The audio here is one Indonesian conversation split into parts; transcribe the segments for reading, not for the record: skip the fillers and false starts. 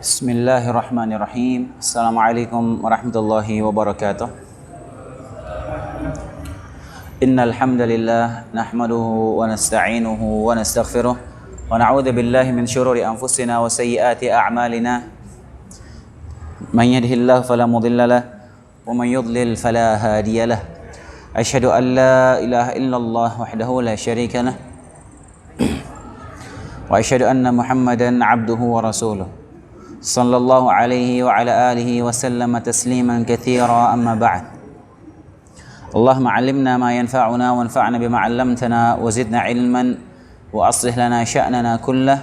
Bismillahirrahmanirrahim. Assalamualaikum warahmatullahi wabarakatuh. Innal hamdalillah nahmaduhu wa nasta'inuhu wa nastaghfiruh wa na'udzu billahi min shururi anfusina wa sayyiati a'malina. Man yahdihillahu fala mudilla lahu wa man yudlil fala hadiya lahu. Asyhadu an la ilaha illallah wahdahu la syarika lahu wa asyhadu anna Muhammadan 'abduhu wa rasuluh. Sallallahu alaihi wa ala alihi wa sallama tasliman katsira, amma ba'd. Allahumma 'allimna ma yanfa'una wanfa'na bima 'allamtana wa zidna 'ilman wa aslih lana sya'nana kullah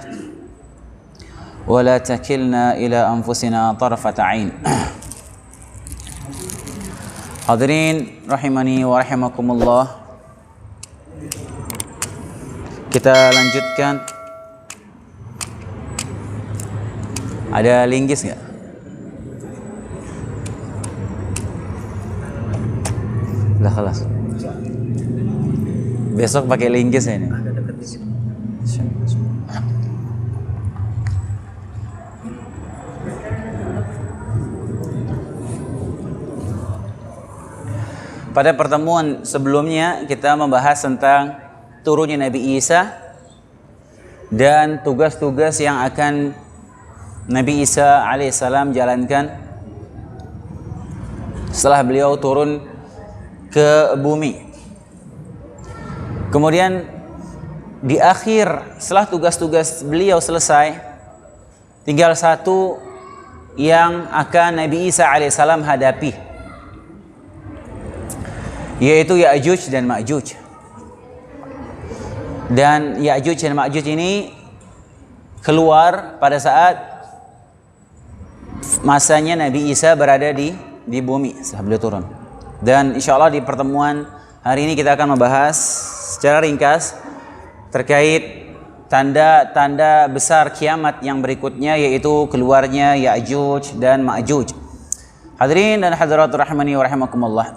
wa la takilna ila anfusina tarfata 'ain. Hadirin rahimani wa rahimakumullah. Kita lanjutkan. Ada linggis nggak? Lah kelas. Besok pakai linggis ya ini. Pada pertemuan sebelumnya kita membahas tentang turunnya Nabi Isa dan tugas-tugas yang akan Nabi Isa alaihissalam jalankan setelah beliau turun ke bumi. Kemudian di akhir setelah tugas-tugas beliau selesai, tinggal satu yang akan Nabi Isa alaihissalam hadapi, yaitu Ya'juj dan Ma'juj. Dan Ya'juj dan Ma'juj ini keluar pada saat masanya Nabi Isa berada di bumi setelah beliau turun. Dan insya Allah di pertemuan hari ini kita akan membahas secara ringkas terkait tanda-tanda besar kiamat yang berikutnya, yaitu keluarnya Ya'juj dan Ma'juj. Hadirin dan hadirat rahimani wa rahimakumullah.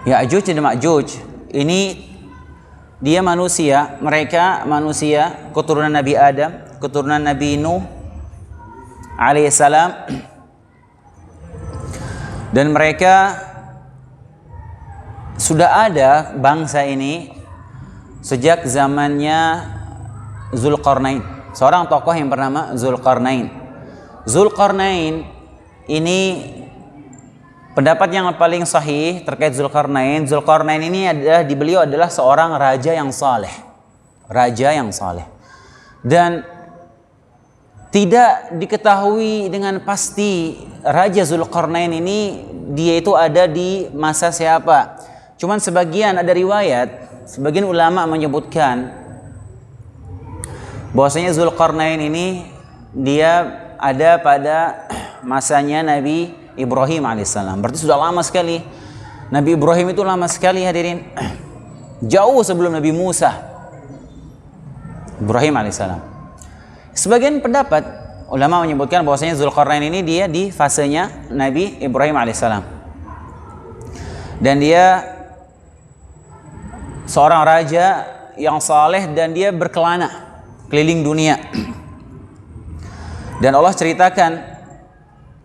Ya'juj dan Ma'juj ini dia manusia, mereka manusia keturunan Nabi Adam, keturunan Nabi Nuh alaihissalam, dan mereka sudah ada bangsa ini sejak zamannya Zulkarnain, seorang tokoh yang bernama Zulkarnain. Zulkarnain ini pendapat yang paling sahih terkait Zulkarnain. Zulkarnain ini beliau adalah seorang raja yang saleh, dan tidak diketahui dengan pasti Raja Zulkarnain ini dia itu ada di masa siapa. Cuman sebagian ada riwayat, sebagian ulama menyebutkan bahwasanya Zulkarnain ini dia ada pada masanya Nabi Ibrahim alaihissalam. Berarti sudah lama sekali. Nabi Ibrahim itu lama sekali, hadirin. Jauh sebelum Nabi Musa. Ibrahim alaihissalam. Sebagian pendapat ulama menyebutkan bahwasanya Zulkarnain ini dia di fasenya Nabi Ibrahim alaihissalam, dan dia seorang raja yang saleh dan dia berkelana keliling dunia. Dan Allah ceritakan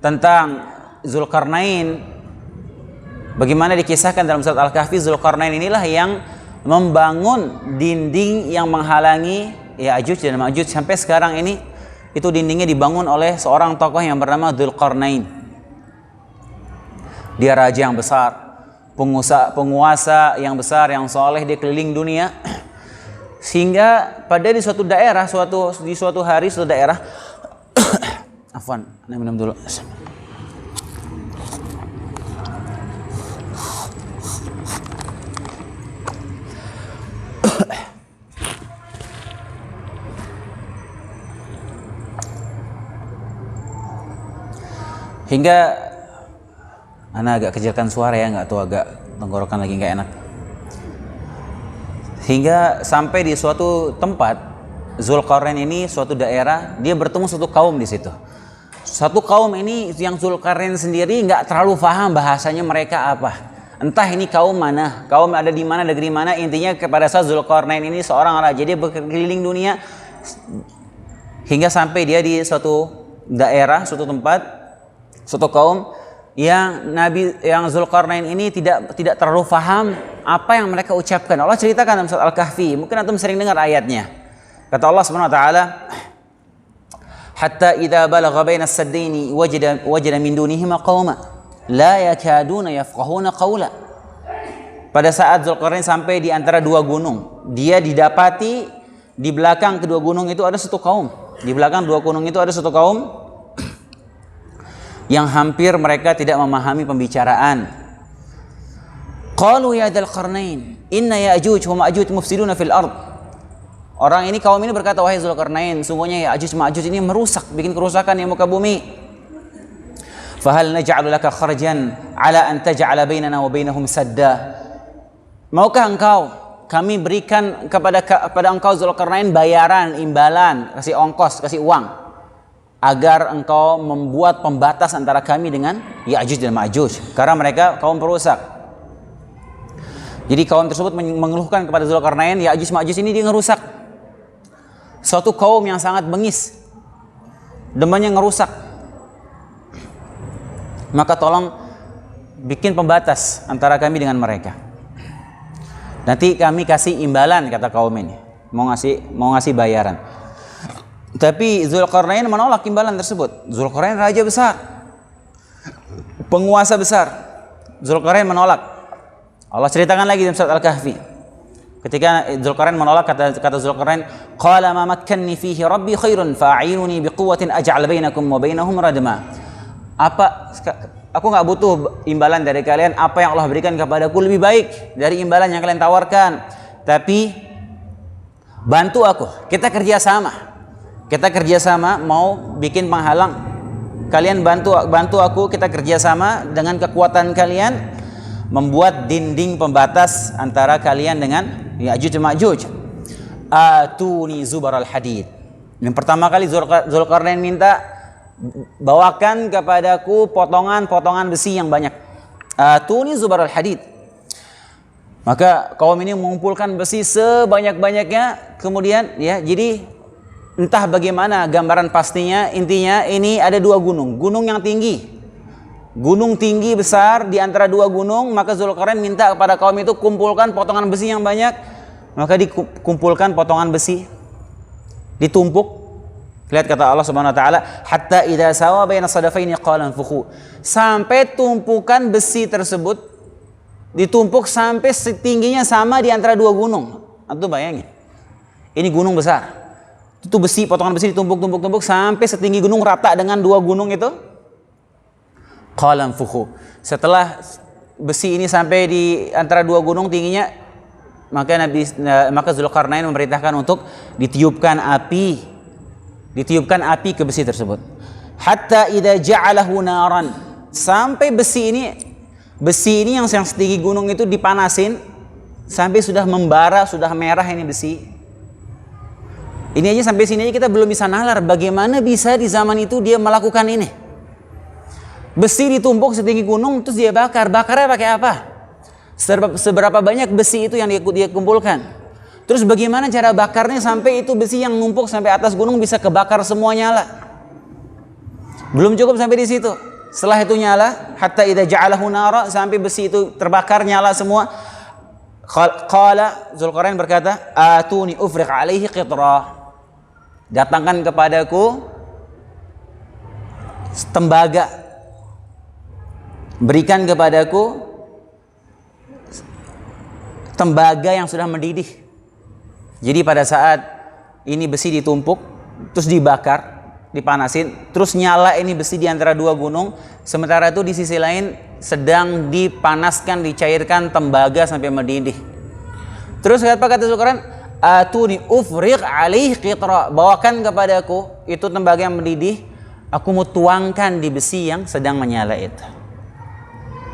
tentang Zulkarnain, bagaimana dikisahkan dalam surat Al-Kahfi, Zulkarnain inilah yang membangun dinding yang menghalangi Ya'juj dan Ma'juj. Sampai sekarang ini itu dindingnya dibangun oleh seorang tokoh yang bernama Zulkarnain. Dia raja yang besar, penguasa yang besar, yang soleh, dia keliling dunia. Sehingga pada di suatu daerah, di suatu hari suatu daerah afwan, minum dulu. Hingga ana agak kecilkan suara ya, nggak tahu, agak tenggorokan lagi nggak enak. Hingga sampai di suatu tempat, Zulkarnain ini suatu daerah, dia bertemu suatu kaum di situ. Satu kaum ini yang Zulkarnain sendiri nggak terlalu paham bahasanya mereka apa. Entah ini kaum mana, kaum ada di mana, negeri mana. Intinya kepada saat Zulkarnain ini seorang raja, dia berkeliling dunia hingga sampai dia di suatu daerah, suatu tempat, suatu kaum yang Zulkarnain ini tidak terlalu paham apa yang mereka ucapkan. Allah ceritakan dalam surat Al-Kahfi, mungkin antum sering dengar ayatnya. Kata Allah Subhanahu wa taala, hatta idza balagha baina as-saddaini wajada min dunihima qauma la yakaduna yafqahuna qawla. Pada saat Zulkarnain sampai di antara dua gunung, dia didapati di belakang kedua gunung itu ada satu kaum. Di belakang dua gunung itu ada satu kaum yang hampir mereka tidak memahami pembicaraan. Qalu ya dzal qarnain inna ya'juj wa ma'juj mufsiduna fil ard. Orang ini, kaum ini berkata, wahai Zulkarnain, sungguhnya Ya'juj Ma'juj ini merusak, bikin kerusakan di muka bumi. Fahal naj'alu laka kharjan ala an taj'ala bainana wa bainahum sadda. Maukah engkau kami berikan kepada engkau Zulkarnain bayaran, imbalan, kasih ongkos, kasih uang, agar engkau membuat pembatas antara kami dengan Ya'juj dan Ma'juj, karena mereka kaum perusak. Jadi kaum tersebut mengeluhkan kepada Zulkarnain, Ya'juj Ma'juj ini dia ngerusak. Suatu kaum yang sangat bengis, demennya ngerusak. Maka tolong bikin pembatas antara kami dengan mereka. Nanti kami kasih imbalan, kata kaum ini, mau ngasih bayaran. Tapi Zulkarnain menolak imbalan tersebut. Zulkarnain raja besar, penguasa besar. Zulkarnain menolak. Allah ceritakan lagi dalam surat Al-Kahfi. Ketika Zulkarnain menolak, kata Zulkarnain, qala ma makkanni fihi rabbi khairun fa'inuni biquwwatin aj'al bainakum wa bainahum radma. Aku enggak butuh imbalan dari kalian. Apa yang Allah berikan kepadaku lebih baik dari imbalan yang kalian tawarkan. Tapi bantu aku. Kita kerjasama mau bikin penghalang. Kalian bantu aku, kita kerjasama dengan kekuatan kalian membuat dinding pembatas antara kalian dengan Ya'juj dan Ma'juj. Atuni zubaral hadid. Yang pertama kali Zulkarnain minta, bawakan kepadaku potongan-potongan besi yang banyak. Atuni zubaral hadid. Maka kaum ini mengumpulkan besi sebanyak-banyaknya. Kemudian jadi entah bagaimana gambaran pastinya, intinya ini ada dua gunung yang tinggi. Gunung tinggi besar di antara dua gunung, maka Zulkarnain minta kepada kaum itu kumpulkan potongan besi yang banyak. Maka dikumpulkan potongan besi, ditumpuk. Lihat kata Allah Subhanahu wa taala, hatta idza sawa baina sadafaini qala anfukhu. Sampai tumpukan besi tersebut ditumpuk sampai setingginya sama di antara dua gunung. Antum bayangin. Ini gunung besar. Itu besi, potongan besi ditumpuk sampai setinggi gunung, rata dengan dua gunung itu. Qala anfukhu. Setelah besi ini sampai di antara dua gunung tingginya, maka Zulkarnain memerintahkan untuk ditiupkan api ke besi tersebut. Hatta idza ja'alahu naran. Sampai besi ini yang setinggi gunung itu dipanasin sampai sudah membara, sudah merah ini besi. Ini aja sampai sini aja kita belum bisa nalar bagaimana bisa di zaman itu dia melakukan ini. Besi ditumpuk setinggi gunung terus dia bakar. Bakarnya pakai apa? Seberapa banyak besi itu yang dia kumpulkan? Terus bagaimana cara bakarnya sampai itu besi yang numpuk sampai atas gunung bisa kebakar semua nyala? Belum cukup sampai di situ. Setelah itu nyala, hatta idza ja'alahu nara, sampai besi itu terbakar nyala semua. Qala, Zulkarnain berkata, atuni ufriq alaihi qitra. Datangkan kepadaku tembaga. Berikan kepadaku tembaga yang sudah mendidih. Jadi pada saat ini besi ditumpuk, terus dibakar, dipanasin, terus nyala ini besi di antara dua gunung. Sementara itu di sisi lain sedang dipanaskan, dicairkan tembaga sampai mendidih. Terus apa kata Zulkarnain? Atuni ufriq alaihi qitra. Bawakan kepadaku itu tembaga yang mendidih, aku mau tuangkan di besi yang sedang menyala itu.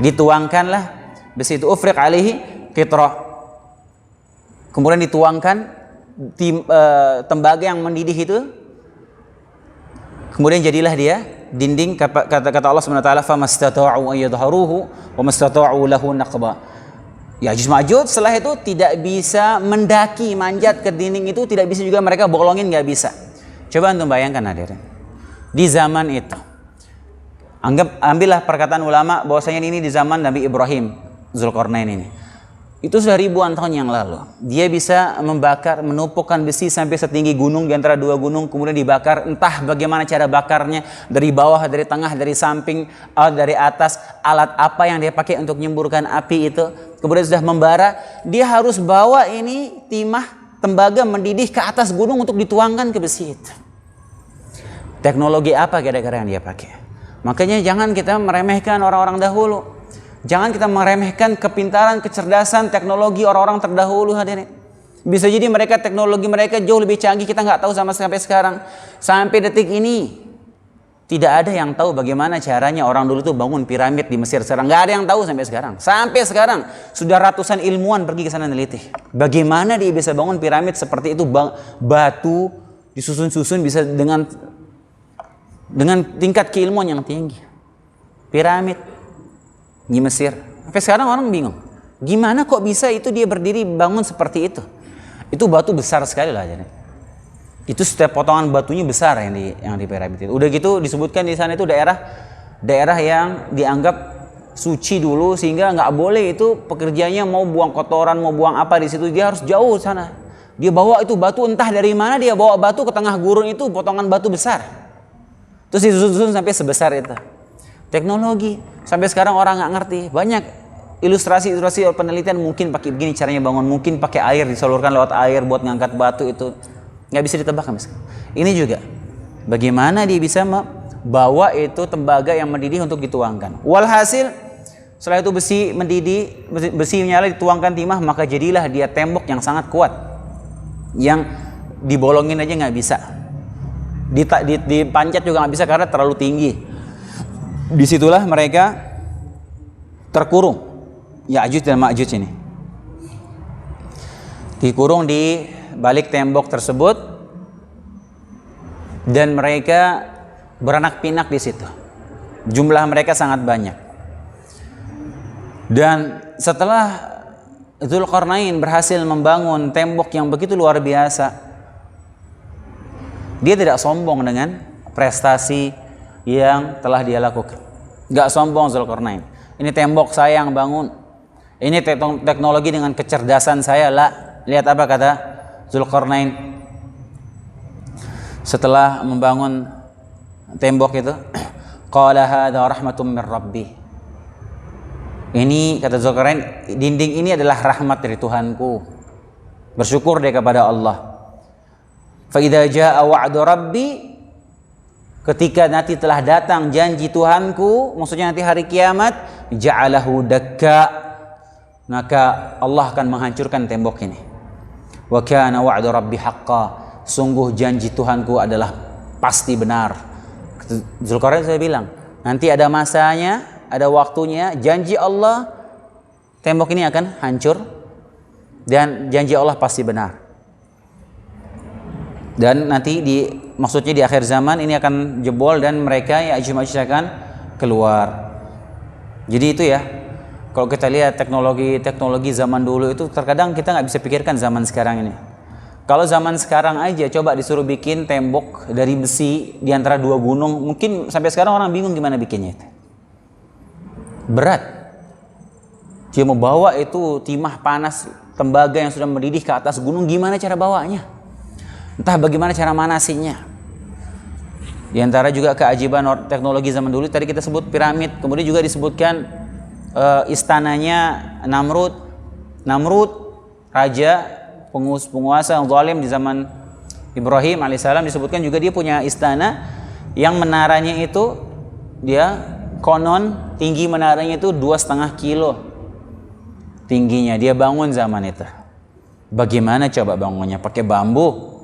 Dituangkanlah besi itu, ufriq alaihi qitra. Kemudian dituangkan tembaga yang mendidih itu. Kemudian jadilah dia dinding, kata Allah Subhanahu wa taala, famastata'u an yadhharuhu wa mastata'u lahu naqba. Ya'juj Ma'juj setelah itu tidak bisa mendaki, manjat ke dinding itu, tidak bisa juga mereka bolongin, nggak bisa. Coba antum bayangkan hadirin. Di zaman itu, ambillah perkataan ulama bahwasanya ini di zaman Nabi Ibrahim, Zulkarnain ini. Itu sudah ribuan tahun yang lalu. Dia bisa menumpukan besi sampai setinggi gunung di antara dua gunung, kemudian dibakar. Entah bagaimana cara bakarnya, dari bawah, dari tengah, dari samping, dari atas. Alat apa yang dia pakai untuk menyemburkan api itu. Kemudian sudah membara, dia harus bawa ini timah, tembaga mendidih ke atas gunung untuk dituangkan ke besi itu. Teknologi apa kira-kira yang dia pakai? Makanya jangan kita meremehkan orang-orang dahulu. Jangan kita meremehkan kepintaran, kecerdasan, teknologi orang-orang terdahulu hadirin. Bisa jadi teknologi mereka jauh lebih canggih, kita nggak tahu sampai sekarang. Sampai detik ini tidak ada yang tahu bagaimana caranya orang dulu tuh bangun piramid di Mesir sekarang. Nggak ada yang tahu sampai sekarang. Sampai sekarang sudah ratusan ilmuwan pergi ke sana neliti. Bagaimana dia bisa bangun piramid seperti itu, batu disusun-susun bisa dengan tingkat keilmuan yang tinggi. Piramid di Mesir. Sampai sekarang orang bingung. Gimana kok bisa itu dia berdiri bangun seperti itu? Itu batu besar sekali lah jadi. Itu setiap potongan batunya besar yang di piramid itu. Udah gitu disebutkan di sana itu daerah yang dianggap suci dulu sehingga nggak boleh itu pekerjanya mau buang kotoran, mau buang apa di situ, dia harus jauh sana. Dia bawa itu batu entah dari mana, dia bawa batu ke tengah gurun itu, potongan batu besar. Terus disusun sampai sebesar itu. Teknologi sampai sekarang orang nggak ngerti. Banyak ilustrasi penelitian, mungkin pakai begini caranya bangun, mungkin pakai air, disalurkan lewat air buat ngangkat batu, itu nggak bisa ditebak misalkan. Ini juga bagaimana dia bisa membawa itu tembaga yang mendidih untuk dituangkan. Walhasil setelah itu besi mendidih, besi menyala, dituangkan timah, maka jadilah dia tembok yang sangat kuat, yang dibolongin aja nggak bisa, dipancat juga nggak bisa karena terlalu tinggi. Disitulah mereka terkurung, Ya'juj dan Ma'juj ini dikurung di balik tembok tersebut, dan mereka beranak pinak di situ. Jumlah mereka sangat banyak. Dan setelah Zulkarnain berhasil membangun tembok yang begitu luar biasa, dia tidak sombong dengan prestasi yang telah dia lakukan. Gak sombong Zulkarnain. Ini tembok saya yang bangun. Ini teknologi dengan kecerdasan saya lah. Lihat apa kata Zulkarnain setelah membangun tembok itu. Qala hadza rahmatun min rabbi. Ini kata Zulkarnain, dinding ini adalah rahmat dari Tuhanku. Bersyukur dia kepada Allah. Fa idza jaa wa'du rabbi, ketika nanti telah datang janji Tuhanku, maksudnya nanti hari kiamat, ja'alahu dakka, maka Allah akan menghancurkan tembok ini. Wa kana wa'du rabbi haqqan, sungguh janji Tuhanku adalah pasti benar. Zulkarnain saya bilang, nanti ada masanya, ada waktunya, janji Allah, tembok ini akan hancur, dan janji Allah pasti benar. Dan nanti maksudnya di akhir zaman ini akan jebol dan mereka Ya'juj Ma'juj akan keluar. Jadi itu ya, kalau kita lihat teknologi zaman dulu itu terkadang kita nggak bisa pikirkan zaman sekarang ini. Kalau zaman sekarang aja coba disuruh bikin tembok dari besi di antara dua gunung, mungkin sampai sekarang orang bingung gimana bikinnya itu. Berat. Dia mau bawa itu timah panas, tembaga yang sudah mendidih ke atas gunung, gimana cara bawanya? Entah bagaimana cara manasinya. Di antara juga keajaiban teknologi zaman dulu tadi kita sebut piramid, kemudian juga disebutkan istananya Namrud, raja penguasa yang zalim di zaman Ibrahim alaihissalam, disebutkan juga dia punya istana yang menaranya itu dia konon tinggi menaranya itu 2,5 kilo tingginya. Dia bangun zaman itu. Bagaimana coba bangunnya? Pakai bambu?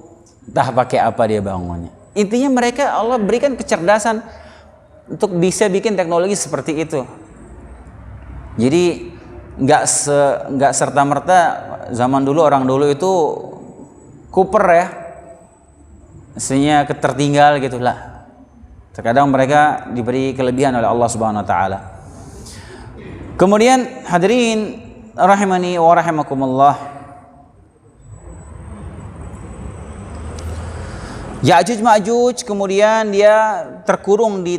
Entah pakai apa dia bangunnya. Intinya mereka Allah berikan kecerdasan untuk bisa bikin teknologi seperti itu. Jadi nggak serta merta zaman dulu, orang dulu itu kuper ya, istilahnya tertinggal gitulah. Terkadang mereka diberi kelebihan oleh Allah Subhanahu Wa Taala. Kemudian hadirin rahimani wa rahimakumullah, Ya'juj Ma'juj kemudian dia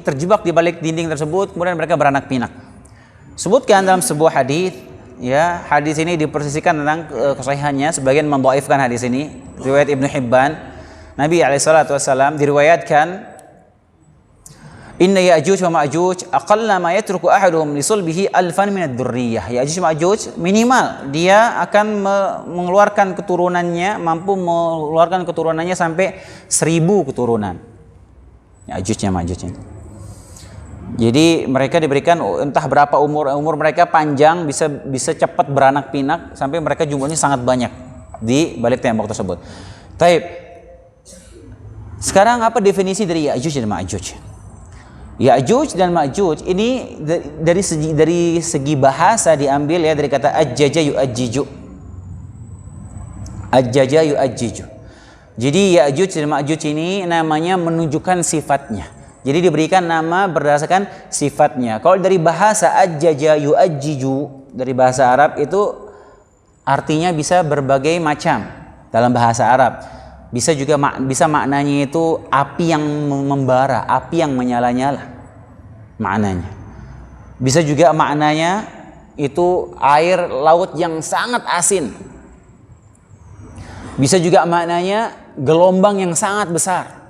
terjebak di balik dinding tersebut, kemudian mereka beranak pinak. Sebutkan dalam sebuah hadis, ya, hadis ini dipersisikan tentang kesahihannya, sebagian mendhaifkan hadis ini, riwayat Ibnu Hibban. Nabi SAW diriwayatkan, inna Ya'juj wa Ma'juj aqalla ma yatruku ahaduhum li sulbihi alfan min ad-durriyah. Ya'juj Ma'juj minimal dia akan mengeluarkan keturunannya, mampu mengeluarkan keturunannya sampai 1000 keturunan. Ya'juj Ma'juj. Jadi mereka diberikan entah berapa umur mereka panjang, bisa cepat beranak pinak sampai mereka jumlahnya sangat banyak di balik tembok tersebut. Taib. Sekarang apa definisi dari Ya'juj dan Ma'juj? Ya'juj dan Ma'juj ini dari segi bahasa diambil ya dari kata ajjaja yu'ajjiju. Ajjaja yu'ajjiju. Jadi Ya'juj dan Ma'juj ini namanya menunjukkan sifatnya. Jadi diberikan nama berdasarkan sifatnya. Kalau dari bahasa ajjaja yu'ajjiju, dari bahasa Arab itu artinya bisa berbagai macam dalam bahasa Arab. Bisa maknanya itu api yang membara, api yang menyala-nyala. Maknanya. Bisa juga maknanya itu air laut yang sangat asin. Bisa juga maknanya gelombang yang sangat besar.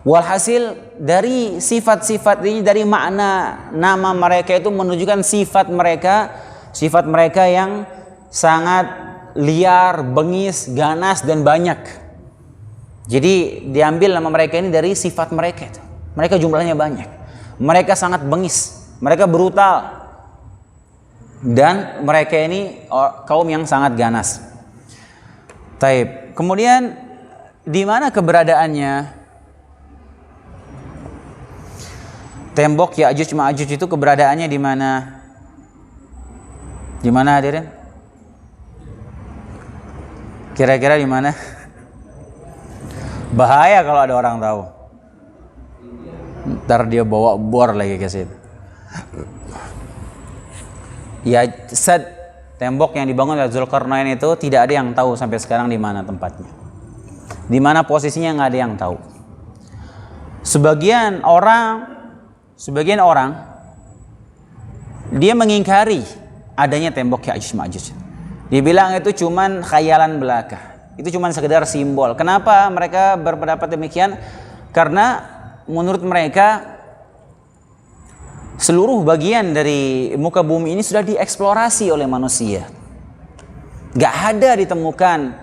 Walhasil dari sifat-sifat ini, dari makna nama mereka itu menunjukkan sifat mereka yang sangat liar, bengis, ganas dan banyak. Jadi diambil nama mereka ini dari sifat mereka itu. Mereka jumlahnya banyak. Mereka sangat bengis, mereka brutal. Dan mereka ini kaum yang sangat ganas. Taib. Kemudian di mana keberadaannya? Tembok Ya'juj Ma'juj itu keberadaannya di mana? Di mana hadirin? Kira-kira di mana? Bahaya kalau ada orang tahu. Ntar dia bawa bor lagi ke situ. Ya, tembok yang dibangun oleh Zulkarnain itu tidak ada yang tahu sampai sekarang di mana tempatnya. Di mana posisinya nggak ada yang tahu. Sebagian orang dia mengingkari adanya tembok Ya'juj Ma'juj. Dia bilang itu cuman khayalan belaka. Itu cuma sekedar simbol. Kenapa mereka berpendapat demikian? Karena menurut mereka seluruh bagian dari muka bumi ini sudah dieksplorasi oleh manusia. Gak ada ditemukan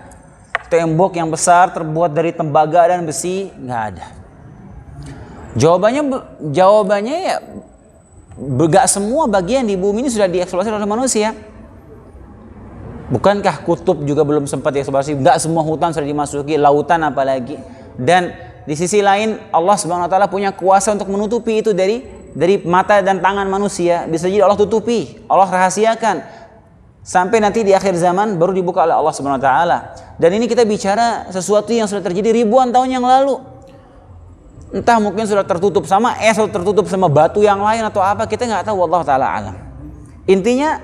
tembok yang besar terbuat dari tembaga dan besi, gak ada. Jawabannya ya gak semua bagian di bumi ini sudah dieksplorasi oleh manusia. Bukankah kutub juga belum sempat dieksplorasi? Enggak semua hutan sudah dimasuki, lautan apalagi. Dan di sisi lain Allah Subhanahu wa taala punya kuasa untuk menutupi itu dari mata dan tangan manusia. Bisa jadi Allah tutupi, Allah rahasiakan sampai nanti di akhir zaman baru dibuka oleh Allah Subhanahu wa taala. Dan ini kita bicara sesuatu yang sudah terjadi ribuan tahun yang lalu. Entah mungkin sudah tertutup sama es atau tertutup sama batu yang lain atau apa, kita nggak tahu, wallahu taala alam. Intinya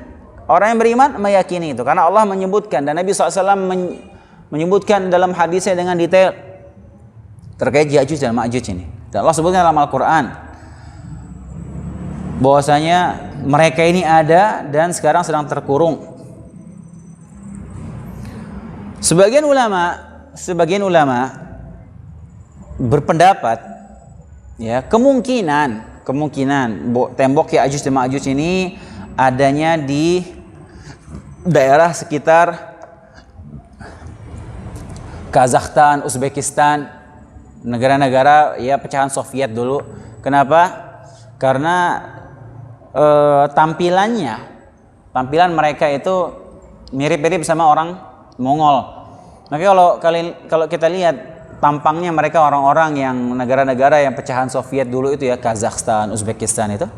orang yang beriman meyakini itu karena Allah menyebutkan dan Nabi SAW menyebutkan dalam hadisnya dengan detail terkait Ya'juj dan Ma'juj ini. Dan Allah sebutkan dalam Al-Quran bahwasanya mereka ini ada dan sekarang sedang terkurung. Sebagian ulama berpendapat ya kemungkinan tembok Ya'juj dan Ma'juj ini adanya di daerah sekitar Kazakhstan, Uzbekistan, negara-negara ya pecahan Soviet dulu. Kenapa? Karena tampilan mereka itu mirip-mirip sama orang Mongol. Maka kalau kita lihat tampangnya mereka orang-orang yang negara-negara yang pecahan Soviet dulu itu ya, Kazakhstan, Uzbekistan itu.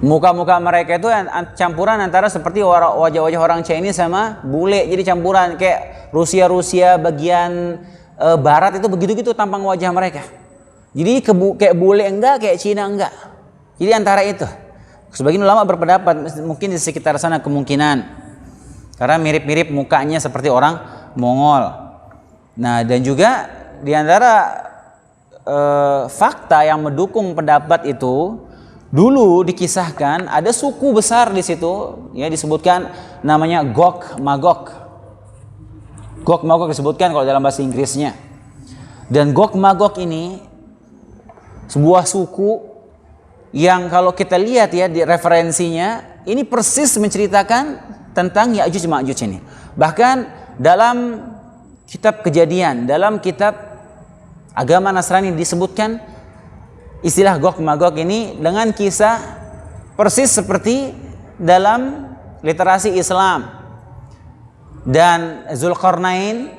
Muka-muka mereka itu campuran antara seperti wajah-wajah orang Chinese sama bule. Jadi campuran kayak Rusia bagian barat itu begitu-gitu tampang wajah mereka. Jadi kayak bule enggak, kayak Cina enggak. Jadi antara itu. Sebagian ulama berpendapat mungkin di sekitar sana kemungkinan. Karena mirip-mirip mukanya seperti orang Mongol. Nah, dan juga di antara fakta yang mendukung pendapat itu, dulu dikisahkan ada suku besar di situ, ya, disebutkan namanya Gog Magog. Gog Magog disebutkan kalau dalam bahasa Inggrisnya. Dan Gog Magog ini sebuah suku yang kalau kita lihat ya di referensinya, ini persis menceritakan tentang Ya'juj Ma'juj ini. Bahkan dalam kitab Kejadian, dalam kitab agama Nasrani disebutkan istilah Gog Magog ini dengan kisah persis seperti dalam literasi Islam. Dan Zulkarnain,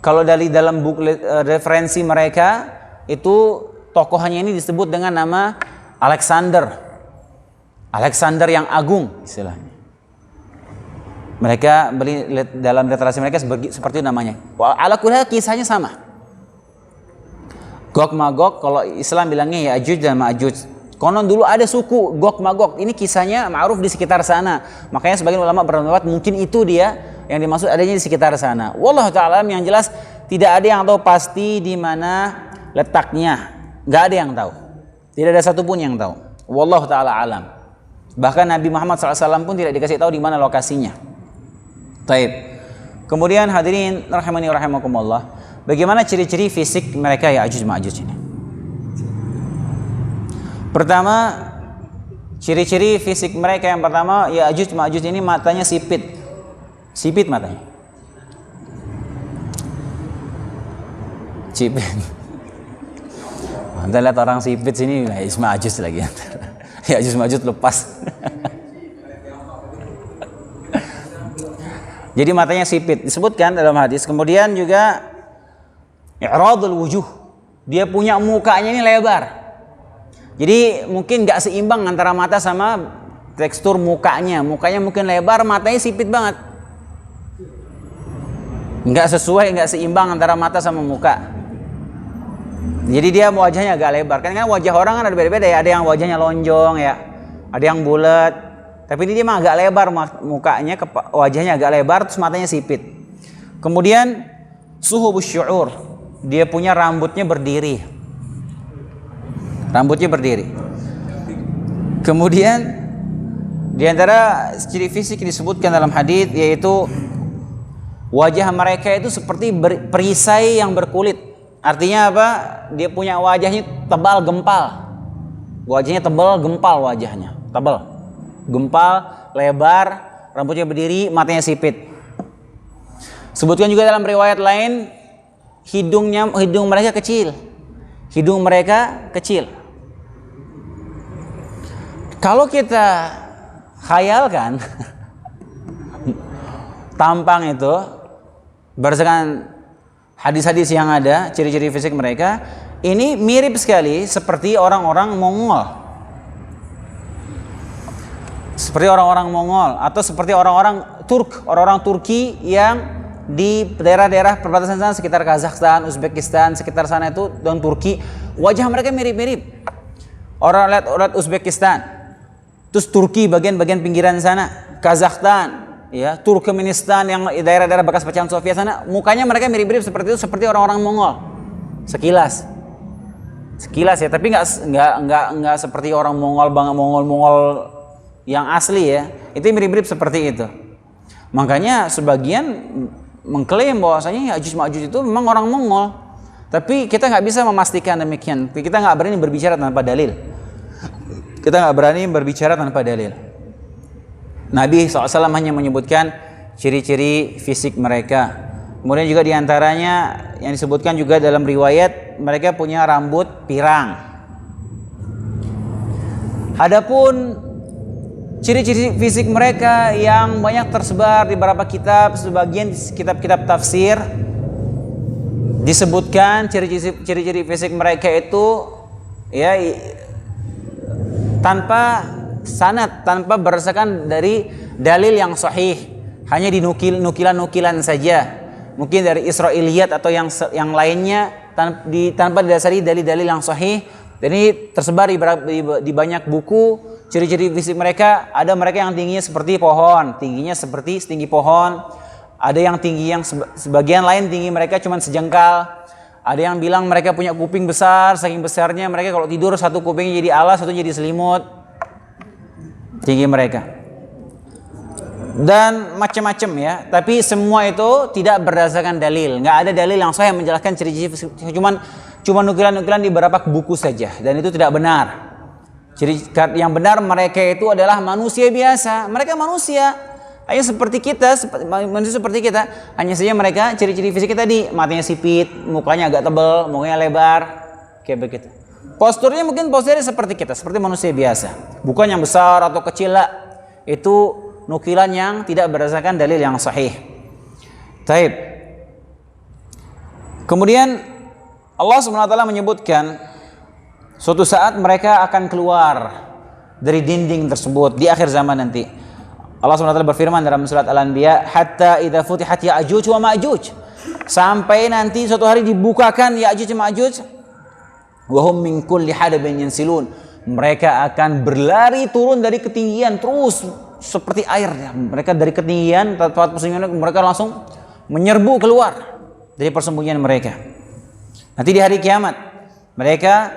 kalau dari dalam buku referensi mereka itu tokohnya ini disebut dengan nama Alexander yang agung istilahnya. Mereka dalam literasi mereka seperti itu namanya. Ala kulli hal kisahnya sama. Gog Magog, kalau Islam bilangnya Ya'juj dan Ma'juj. Konon dulu ada suku Gog Magog. Ini kisahnya ma'ruf di sekitar sana. Makanya sebagian ulama berpendapat mungkin itu dia yang dimaksud adanya di sekitar sana. Wallahu ta'ala yang jelas tidak ada yang tahu pasti di mana letaknya. Nggak ada yang tahu. Tidak ada satupun yang tahu. Wallahu ta'ala alam. Bahkan Nabi Muhammad SAW pun tidak dikasih tahu di mana lokasinya. Taib. Kemudian hadirin rahimani rahimakumullah. Bagaimana ciri-ciri fisik mereka Ya'juj Ma'juj ini? Pertama, ciri-ciri fisik mereka yang pertama, Ya'juj Ma'juj ini matanya sipit. Sipit matanya. Sipit. Anda lihat orang sipit sini, Ma'juj lagi. Ya'juj Ma'juj lepas. Jadi matanya sipit. Disebutkan dalam hadis. Kemudian juga i'radul wujuh, dia punya mukanya ini lebar. Jadi mungkin gak seimbang antara mata sama tekstur mukanya. Mukanya mungkin lebar, matanya sipit banget. Gak sesuai, gak seimbang antara mata sama muka. Jadi dia wajahnya agak lebar. Kan wajah orang kan ada beda-beda ya. Ada yang wajahnya lonjong ya, ada yang bulat. Tapi dia mah agak lebar mukanya, wajahnya agak lebar, terus matanya sipit. Kemudian suhubus syu'ur, dia punya rambutnya berdiri. Rambutnya berdiri. Kemudian di antara ciri fisik disebutkan dalam hadis yaitu wajah mereka itu seperti perisai yang berkulit. Artinya apa? Dia punya wajahnya tebal gempal. Wajahnya tebal gempal wajahnya. Tebal. Gempal, lebar, rambutnya berdiri, matanya sipit. Sebutkan juga dalam riwayat lain hidung mereka kecil. Hidung mereka kecil. Kalau kita khayalkan tampang itu berdasarkan hadis-hadis yang ada, ciri-ciri fisik mereka ini mirip sekali seperti orang-orang Mongol. Seperti orang-orang Mongol atau seperti orang-orang Turki yang di daerah-daerah perbatasan sana sekitar Kazakhstan, Uzbekistan, sekitar sana itu dan Turki, wajah mereka mirip-mirip. Orang lihat Uzbekistan, terus Turki bagian-bagian pinggiran sana, Kazakhstan, ya, Turkmenistan yang daerah-daerah bekas pecahan Soviet sana, mukanya mereka mirip-mirip seperti itu, seperti orang-orang Mongol. Sekilas ya, tapi nggak seperti orang Mongol yang asli ya. Itu mirip-mirip seperti itu. Makanya sebagian mengklaim bahwasanya Ya'juj Ma'juj itu memang orang Mongol, tapi kita nggak bisa memastikan demikian. Kita nggak berani berbicara tanpa dalil. Nabi SAW hanya menyebutkan ciri-ciri fisik mereka. Kemudian juga diantaranya yang disebutkan juga dalam riwayat mereka punya rambut pirang. Adapun ciri-ciri fisik mereka yang banyak tersebar di beberapa kitab, sebagian kitab-kitab tafsir disebutkan ciri-ciri fisik mereka itu ya tanpa sanad, tanpa berdasarkan dari dalil yang sahih, hanya nukilan-nukilan saja. Mungkin dari Israiliyat atau yang lainnya tanpa didasari dalil-dalil yang sahih. Dan ini tersebar di banyak buku. Ciri-ciri fisik mereka, ada mereka yang tingginya seperti pohon, tingginya seperti setinggi pohon. Ada yang tinggi yang sebagian lain tinggi mereka cuma sejengkal. Ada yang bilang mereka punya kuping besar, saking besarnya mereka kalau tidur satu kupingnya jadi alas, satu jadi selimut. Tinggi mereka. Dan macam-macam ya. Tapi semua itu tidak berdasarkan dalil. Nggak ada dalil yang sahih menjelaskan ciri-ciri fisik. Cuma nukilan-nukilan di beberapa buku saja. Dan itu tidak benar. Jadi yang benar mereka itu adalah manusia biasa. Mereka manusia. Hanya seperti kita, manusia seperti kita. Hanya saja mereka ciri-ciri fisik tadi, matanya sipit, mukanya agak tebal, mukanya lebar, kayak begitu. Posturnya mungkin posturnya seperti kita, seperti manusia biasa. Bukan yang besar atau kecil lah. Itu nukilan yang tidak berdasarkan dalil yang sahih. Taib. Kemudian Allah SWT menyebutkan suatu saat mereka akan keluar dari dinding tersebut di akhir zaman nanti. Allah SWT berfirman dalam surat Al-Anbiya, hatta idza futihat Ya'juj wa Ma'juj, sampai nanti suatu hari dibukakan Ya'juj wa Ma'juj, wa hum min kulli hadabin yansilun, mereka akan berlari turun dari ketinggian terus seperti air. Mereka dari ketinggian tempat persembunyian mereka langsung menyerbu keluar dari persembunyian mereka. Nanti di hari kiamat mereka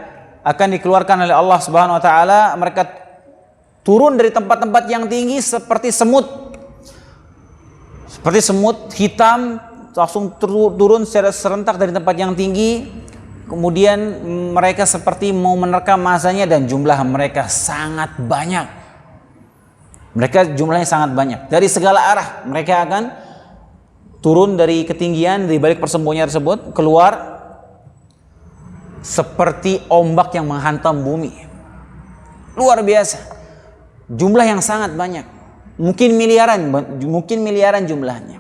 akan dikeluarkan oleh Allah Subhanahu wa taala, mereka turun dari tempat-tempat yang tinggi seperti semut. Seperti semut hitam langsung turun secara serentak dari tempat yang tinggi. Kemudian mereka seperti mau menerkam masanya dan jumlah mereka sangat banyak. Mereka jumlahnya sangat banyak. Dari segala arah mereka akan turun dari ketinggian, dari balik persembunyian tersebut, keluar seperti ombak yang menghantam bumi. Luar biasa. Jumlah yang sangat banyak. Mungkin miliaran jumlahnya.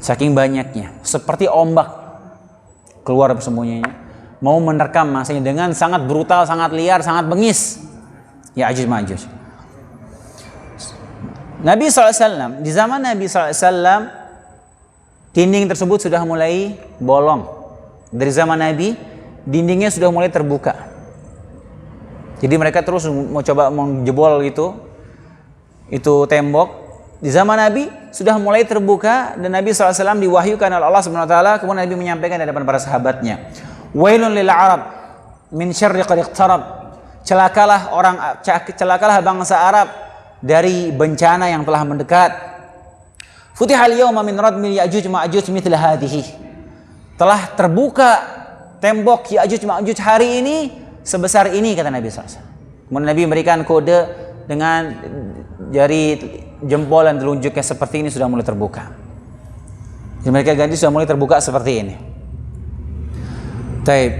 Saking banyaknya, seperti ombak keluar persembunyiannya, mau menerkam masanya dengan sangat brutal, sangat liar, sangat bengis. Ya'juj Ma'juj. Nabi SAW, di zaman Nabi SAW, dinding tersebut sudah mulai bolong. Dari zaman Nabi, dindingnya sudah mulai terbuka. Jadi mereka terus mau coba menjebol itu tembok. Di zaman Nabi sudah mulai terbuka dan Nabi SAW diwahyukan oleh Allah SWT. Kemudian Nabi menyampaikan di depan para sahabatnya, wailun lil Arab min syarri qad iqtarab. Celakalah bangsa Arab dari bencana yang telah mendekat. Futihal yawma min radmi Ya'juj Ma'juj mithla hadhihi. Telah terbuka tembok Ya'juj Ma'juj hari ini sebesar ini, kata Nabi SAW. Kemudian Nabi memberikan kode dengan jari jempol dan telunjuknya, seperti ini sudah mulai terbuka. Jadi mereka ganti sudah mulai terbuka seperti ini. Taib.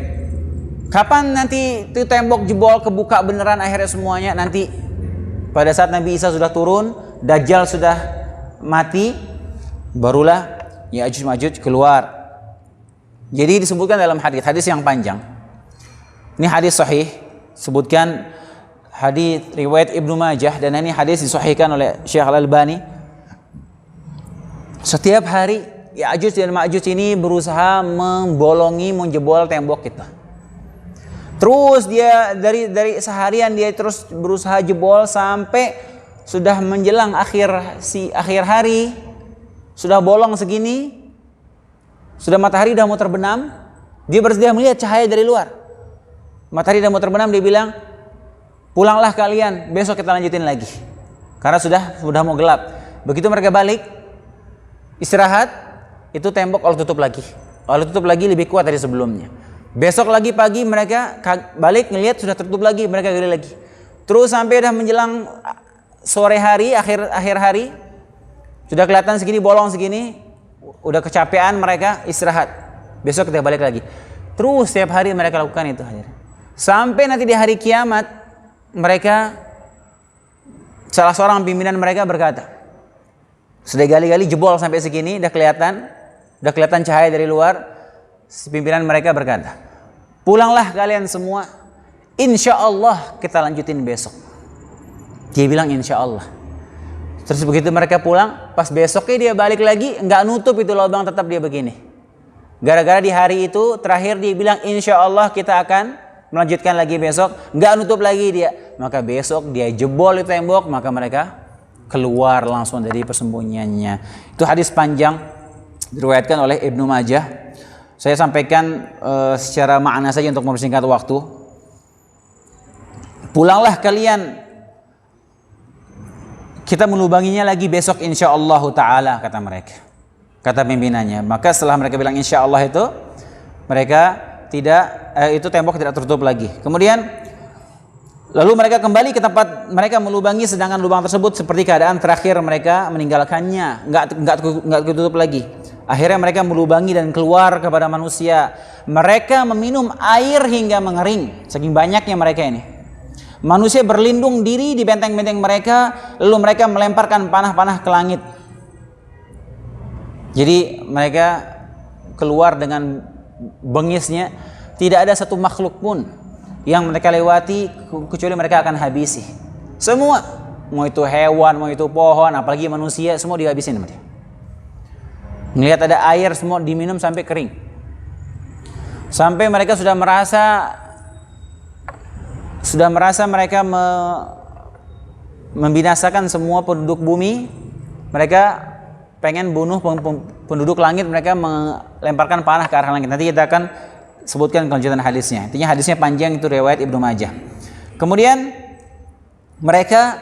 Kapan nanti itu tembok jebol kebuka beneran akhirnya semuanya? Nanti pada saat Nabi Isa sudah turun, Dajjal sudah mati, barulah Ya'juj Ma'juj keluar. Jadi disebutkan dalam hadis yang panjang. Ini hadis sahih, sebutkan hadis riwayat Ibnu Majah, dan ini hadis disahihkan oleh Syekh Al-Albani. Setiap hari Ya'juj dan Ma'juj ini berusaha menjebol tembok kita. Terus dia dari seharian dia terus berusaha jebol sampai sudah menjelang akhir hari, sudah bolong segini, sudah matahari sudah mau terbenam, dia bersedia melihat cahaya dari luar. Matahari sudah mau terbenam, dia bilang, pulanglah kalian, besok kita lanjutin lagi. Karena sudah mau gelap. Begitu mereka balik, istirahat, itu tembok Allah tutup lagi. Allah tutup lagi lebih kuat dari sebelumnya. Besok lagi pagi mereka balik ngelihat sudah tertutup lagi, mereka gali lagi. Terus sampai udah menjelang sore hari, akhir hari, sudah kelihatan segini bolong segini, udah kecapean mereka istirahat. Besok kita balik lagi. Terus setiap hari mereka lakukan itu. Sampai nanti di hari kiamat, mereka, salah seorang pimpinan mereka berkata, sudah gali-gali jebol sampai segini, udah kelihatan cahaya dari luar. Pimpinan mereka berkata, pulanglah kalian semua, insya Allah kita lanjutin besok. Dia bilang insya Allah. Terus begitu mereka pulang, pas besoknya dia balik lagi, nggak nutup itu lubang, tetap dia begini. Gara-gara di hari itu terakhir dia bilang insya Allah kita akan melanjutkan lagi besok, nggak nutup lagi dia. Maka besok dia jebol itu tembok, maka mereka keluar langsung dari persembunyiannya. Itu hadis panjang diriwayatkan oleh Ibnu Majah. Saya sampaikan secara makna saja untuk mempersingkat waktu. Pulanglah kalian, kita melubanginya lagi besok insyaallah ta'ala, kata mereka. Kata pimpinannya. Maka setelah mereka bilang insyaallah itu, mereka itu tembok tidak tertutup lagi. Kemudian lalu mereka kembali ke tempat mereka melubangi, sedangkan lubang tersebut seperti keadaan terakhir mereka meninggalkannya, enggak tertutup lagi. Akhirnya mereka melubangi dan keluar kepada manusia. Mereka meminum air hingga mengering, saking banyaknya mereka ini. Manusia berlindung diri di benteng-benteng mereka, lalu mereka melemparkan panah-panah ke langit. Jadi mereka keluar dengan bengisnya, tidak ada satu makhluk pun yang mereka lewati kecuali mereka akan habisi. Semua, mau itu hewan, mau itu pohon, apalagi manusia, semua dihabisin mereka. Melihat ada air, semua diminum sampai kering. Sampai mereka sudah merasa mereka membinasakan semua penduduk bumi. Mereka pengen bunuh penduduk langit, mereka melemparkan panah ke arah langit. Nanti kita akan sebutkan kelanjutan hadisnya. Intinya hadisnya panjang, itu riwayat Ibnu Majah. Kemudian mereka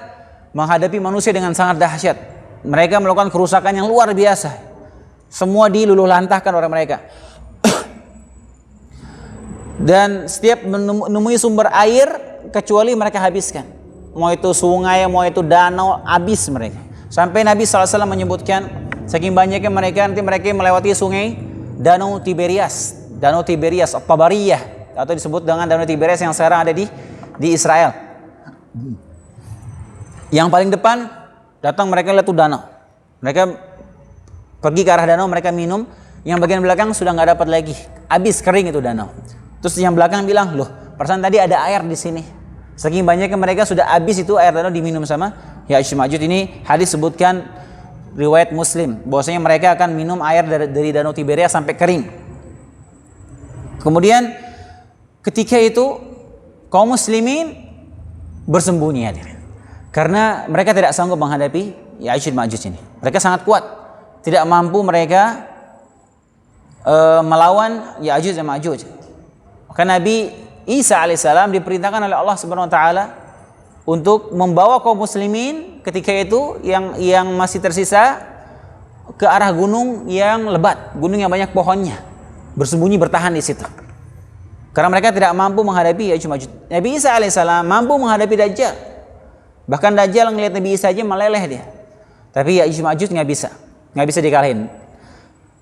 menghadapi manusia dengan sangat dahsyat. Mereka melakukan kerusakan yang luar biasa. Semua diluluh lantahkan oleh mereka. Dan setiap menemui sumber air kecuali mereka habiskan. Mau itu sungai, mau itu danau, habis mereka. Sampai Nabi SAW menyebutkan, saking banyaknya mereka, nanti mereka melewati sungai Danau Tiberias, Tabariyah, atau disebut dengan Danau Tiberias yang sekarang ada di Israel. Yang paling depan datang mereka lihat tuh danau. Mereka pergi ke arah danau, mereka minum. Yang bagian belakang sudah nggak dapat lagi, habis, kering itu danau. Terus yang belakang bilang, loh, perasaan tadi ada air di sini. Saking banyaknya mereka sudah habis itu air danau diminum sama Ya'juj Ma'juj. Ini hadis sebutkan riwayat Muslim, bahwasanya mereka akan minum air dari danau Tiberias sampai kering. Kemudian ketika itu kaum muslimin bersembunyi, karena mereka tidak sanggup menghadapi Ya'juj Ma'juj ini. Mereka sangat kuat, tidak mampu mereka melawan Ya'juj dan Ma'juj. Maka Nabi Isa alaihissalam diperintahkan oleh Allah Subhanahu wa taala untuk membawa kaum muslimin ketika itu yang masih tersisa ke arah gunung yang lebat, gunung yang banyak pohonnya, bersembunyi, bertahan di situ. Karena mereka tidak mampu menghadapi Ya'juj Ma'juj. Nabi Isa alaihissalam mampu menghadapi Dajjal. Bahkan Dajjal ngelihat Nabi Isa aja meleleh dia. Tapi Ya'juj Ma'juj nggak bisa dikalahin.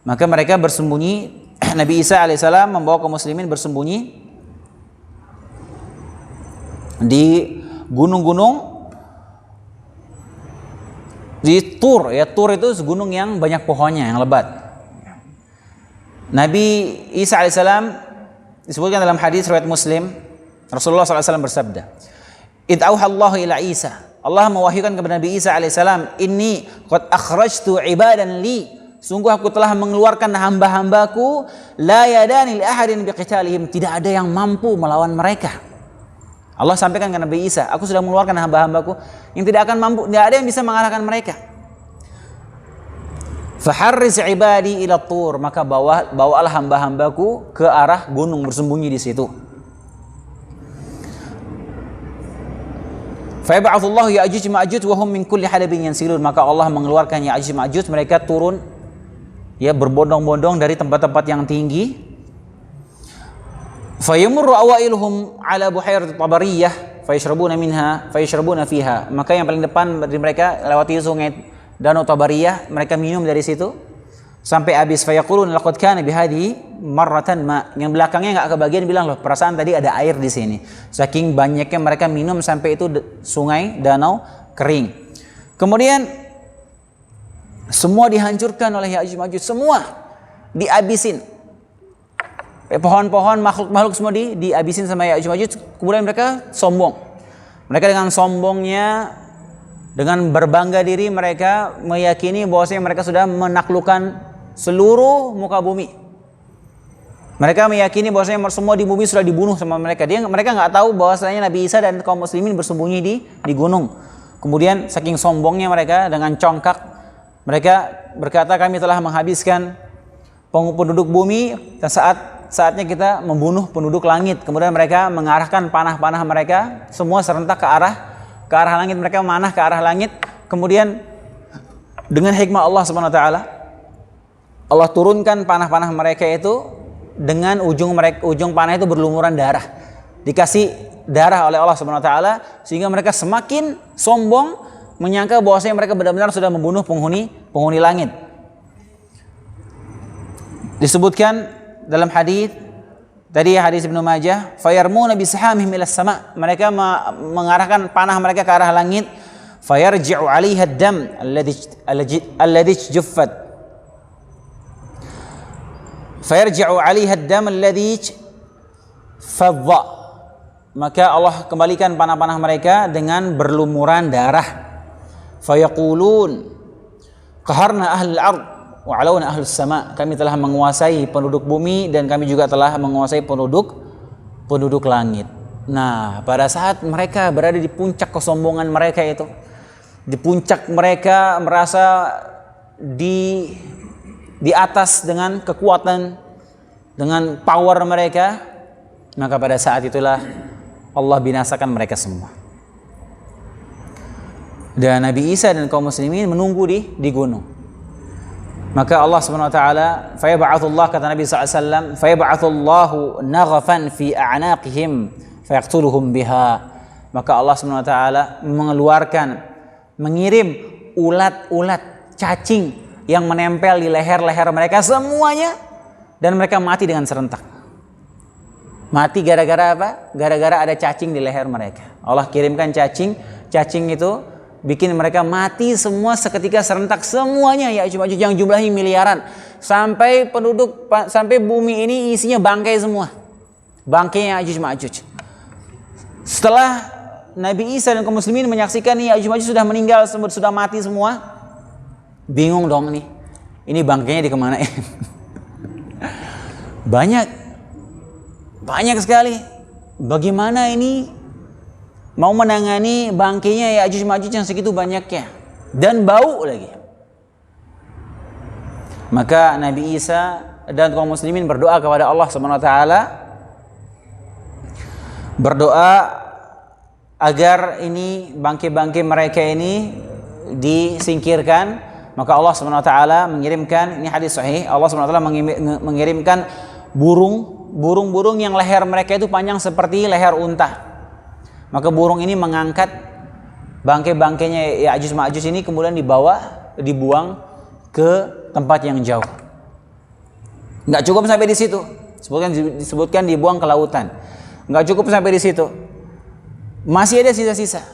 Maka mereka bersembunyi. Nabi Isa alaihissalam membawa kaum muslimin bersembunyi di gunung-gunung, di Tur. Ya, Tur itu gunung yang banyak pohonnya, yang lebat. Nabi Isa alaihissalam disebutkan dalam hadis riwayat Muslim, Rasulullah SAW bersabda, "Idh auhallahu ila Isa." Allah mewahyukan kepada Nabi Isa alaihissalam, "Inni qad akhrajtu ibadan li." Sungguh aku telah mengeluarkan hamba-hambaku, la yadani li ahadin biqitalihim, tidak ada yang mampu melawan mereka. Allah sampaikan kepada Nabi Isa, aku sudah mengeluarkan hamba-hambaku yang tidak akan mampu, tidak ada yang bisa mengalahkan mereka. Faharriz ibadi ila Tur, maka bawalah hamba-hambaku ke arah gunung, bersembunyi di situ. Fa yab'atsullahu Ya'juj Ma'juj wa hum min kulli hadabin yansilun, maka Allah mengeluarkan Ya'juj Ma'juj, mereka turun ya berbondong-bondong dari tempat-tempat yang tinggi. Fayamurru awailuhum ala buhairat Tabariyah fayashrabuna fiha, maka yang paling depan dari mereka lewati sungai Danau Tabariyah, mereka minum dari situ sampai habis. Fayaqulun laqad kana bihadhihi marratan ma, yang belakangnya enggak kebagian bilang, loh, perasaan tadi ada air di sini. Saking banyaknya mereka minum sampai itu sungai danau kering. Kemudian semua dihancurkan oleh Ya'juj Ma'juj, semua dihabisin. Pohon-pohon, makhluk-makhluk semua dihabisin sama Ya'juj Ma'juj. Kemudian mereka sombong. Mereka dengan sombongnya, dengan berbangga diri, mereka meyakini bahwasanya mereka sudah menaklukkan seluruh muka bumi. Mereka meyakini bahwasanya semua di bumi sudah dibunuh sama mereka. Mereka nggak tahu bahwasanya Nabi Isa dan kaum muslimin bersembunyi di gunung. Kemudian saking sombongnya mereka, dengan congkak mereka berkata, kami telah menghabiskan penduduk bumi, dan saatnya kita membunuh penduduk langit. Kemudian mereka mengarahkan panah-panah mereka semua serentak ke arah langit. Mereka memanah ke arah langit. Kemudian dengan hikmah Allah Subhanahu wa taala, Allah turunkan panah-panah mereka itu dengan ujung panah itu berlumuran darah. Dikasih darah oleh Allah Subhanahu wa taala sehingga mereka semakin sombong menyangka bahwasanya mereka benar-benar sudah membunuh penghuni langit. Disebutkan dalam hadis tadi, hadis Ibnu Majah, fayarmuna bisahamihim ilas sama, mereka mengarahkan panah mereka ke arah langit, fayarji'u 'alaiha ad-dam alladhi juffat, fayarji'u 'alaiha ad-dam alladhi fadda, maka Allah kembalikan panah-panah mereka dengan berlumuran darah. Fayaqulun qaharna ahlul ard wa 'alawna ahlus sama, kami telah menguasai penduduk bumi dan kami juga telah menguasai penduduk langit. Nah, pada saat mereka berada di puncak kesombongan mereka itu, di puncak mereka merasa di atas dengan kekuatan, dengan power mereka, maka pada saat itulah Allah binasakan mereka semua. Dan Nabi Isa dan kaum muslimin menunggu di gunung. Maka Allah Subhanahu wa taala, fayab'athullah, kata Nabi SAW, fayab'athullahu naghafan fi a'naqihim fayaqtuluhum biha. Maka Allah Subhanahu wa taala mengirim ulat-ulat cacing yang menempel di leher-leher mereka semuanya, dan mereka mati dengan serentak. Mati gara-gara apa? Gara-gara ada cacing di leher mereka. Allah kirimkan cacing itu bikin mereka mati semua seketika serentak semuanya, Ya'juj Ma'juj yang jumlahnya miliaran, sampai bumi ini isinya bangkai semua, bangkai Ya'juj Ma'juj. Setelah Nabi Isa dan kaum muslimin menyaksikan Ya'juj Ma'juj sudah meninggal, sudah mati semua, bingung dong nih, ini bangkainya dikemanain? banyak sekali. Bagaimana ini mau menangani bangkainya Ya'juj Ma'juj yang segitu banyaknya dan bau lagi? Maka Nabi Isa dan kaum muslimin berdoa kepada Allah Subhanahu wa taala, berdoa agar ini bangkai-bangkai mereka ini disingkirkan. Maka Allah Subhanahu wa taala mengirimkan, ini hadis sahih, Allah Subhanahu wa taala mengirimkan burung-burung yang leher mereka itu panjang seperti leher unta. Maka burung ini mengangkat bangkai-bangkainya Ya'juj Ma'juj ini, kemudian dibuang ke tempat yang jauh. Enggak cukup sampai di situ. Disebutkan dibuang ke lautan. Enggak cukup sampai di situ. Masih ada sisa-sisa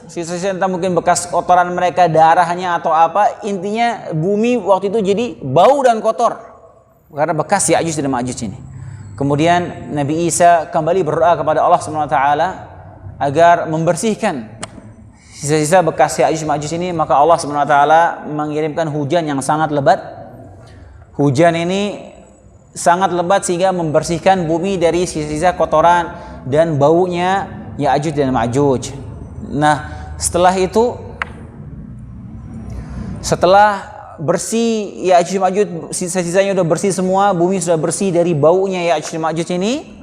entah mungkin bekas kotoran mereka, darahnya atau apa. Intinya bumi waktu itu jadi bau dan kotor karena bekas Ya'juj dan Ma'juj ini. Kemudian Nabi Isa kembali berdoa kepada Allah Subhanahu wa taala agar membersihkan sisa-sisa bekas Ya'juj Ma'juj ini. Maka Allah Subhanahu wa taala mengirimkan hujan yang sangat lebat. Hujan ini sangat lebat sehingga membersihkan bumi dari sisa-sisa kotoran dan baunya Ya'juj dan Ma'juj. Nah, setelah itu, setelah bersih Ya'juj Ma'juj, sisa-sisanya sudah bersih semua, bumi sudah bersih dari baunya Ya'juj Ma'juj ini,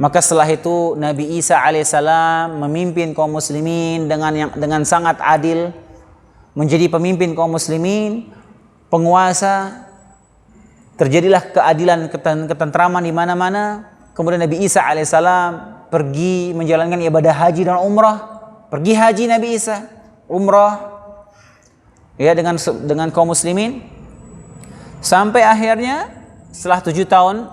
maka setelah itu Nabi Isa alaihissalam memimpin kaum muslimin dengan sangat adil, menjadi pemimpin kaum muslimin, penguasa. Terjadilah keadilan, ketentraman di mana-mana. Kemudian Nabi Isa alaihissalam pergi menjalankan ibadah haji dan umrah. Pergi haji Nabi Isa, umrah ya dengan kaum muslimin, sampai akhirnya setelah 7 tahun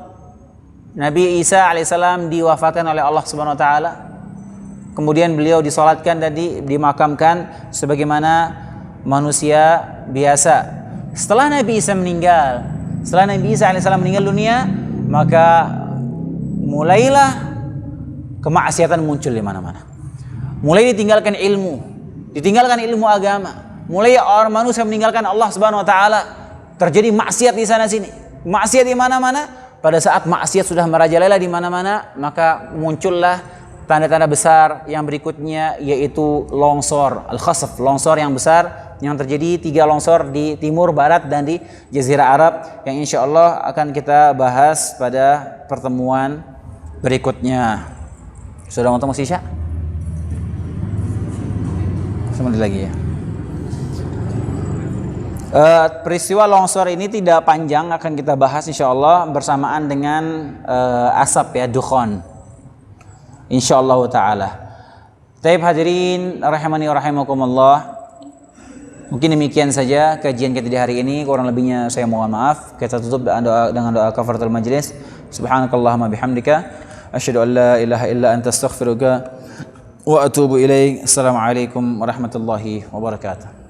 Nabi Isa alaihissalam diwafatkan oleh Allah Subhanahu wa taala. Kemudian beliau disolatkan dan dimakamkan sebagaimana manusia biasa. Setelah Nabi Isa alaihissalam meninggal dunia, maka mulailah kemaksiatan muncul di mana-mana. Mulai ditinggalkan ilmu agama. Mulai orang manusia meninggalkan Allah Subhanahu wa taala. Terjadi maksiat di sana sini. Maksiat di mana-mana. Pada saat maksiat sudah merajalela di mana-mana, maka muncullah tanda-tanda besar yang berikutnya, yaitu longsor, al-khasf, longsor yang besar yang terjadi 3 longsor di timur, barat, dan di Jazirah Arab yang insya Allah akan kita bahas pada pertemuan berikutnya. Sudah mau temu Isya? Sebentar lagi ya. Peristiwa longsor ini tidak panjang, akan kita bahas insya Allah bersamaan dengan asap ya, dukhon, insya Allah ta'ala. Taib hadirin rahimani wa rahimakumullah, mungkin demikian saja kajian kita di hari ini, kurang lebihnya saya mohon maaf. Kita tutup dengan doa kafaratul majlis. Subhanakallahumma bihamdika asyhadu an la ilaha illa anta astaghfiruka wa atubu ilaik. Assalamualaikum warahmatullahi wabarakatuh.